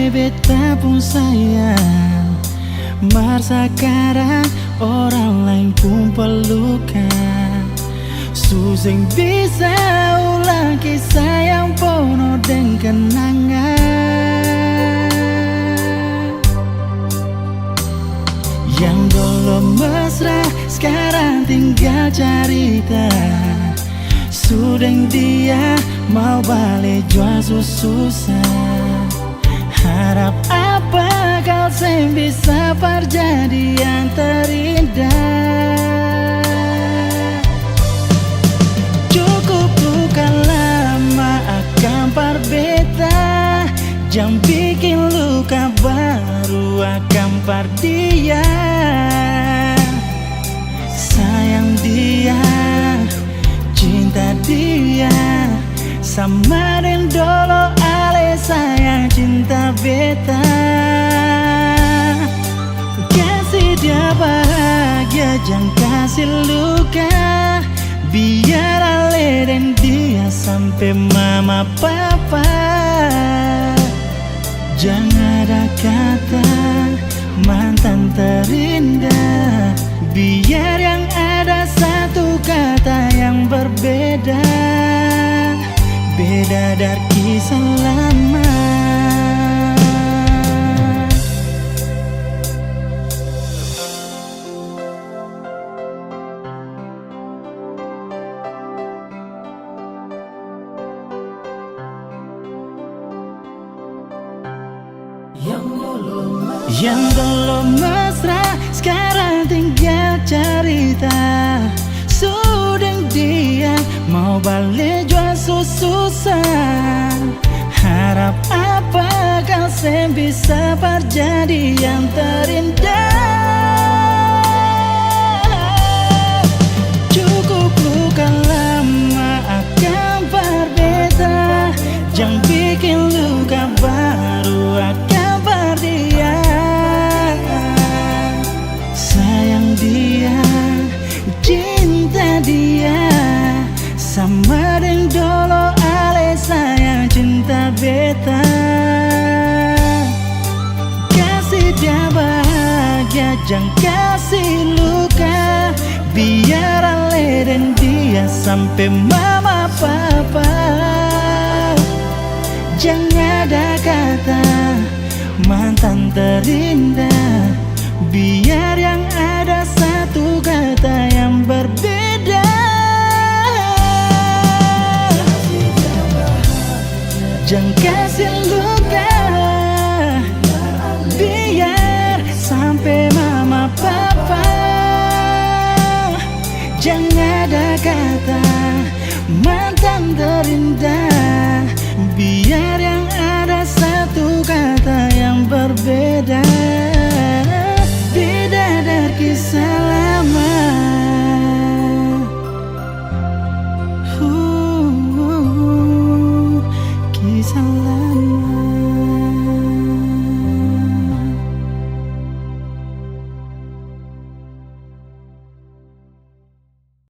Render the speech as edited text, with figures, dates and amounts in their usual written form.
beta pun sayang, mar sekarang orang lain pun pelukan. Susah bisa ulang kisah yang penuh dengan kenangan. Yang dulu mesra sekarang tinggal cerita. Sudah dia mau balik jual susah. Harap apa kau bisa perjadian terindah. Cukup luka lama akan perbeda, jangan bikin luka baru akan perdia. Sayang dia, cinta dia, sama dengan dulu ale sayang cinta beta. Kasih dia bahagia, jangan kasih luka. Biar ale dan dia sampai mama papa. Jangan ada kata mantan terindah. Biar yang ada satu kata yang berbeda, beda dari kisah lama. Yang dulu mesra sekarang tinggal cerita. Sudah dia mau balik jual susah. Harap apa kau bisa perjadian terindah. Cukup luka lama akan berbeda, jangan bikin luka baru akan perdia. Sayang dia, cinta dia, sama dengan dulu ale sayang cinta beta. Kasih dia bahagia, jangan kasih luka. Biar ale dan dia sampai mama papa. Jangan ada kata mantan terindah. Biar yang ada satu kata yang berbeda. Jangan kasih luka. Biar sampai mama papa. Jangan ada kata mantan terindah. Biar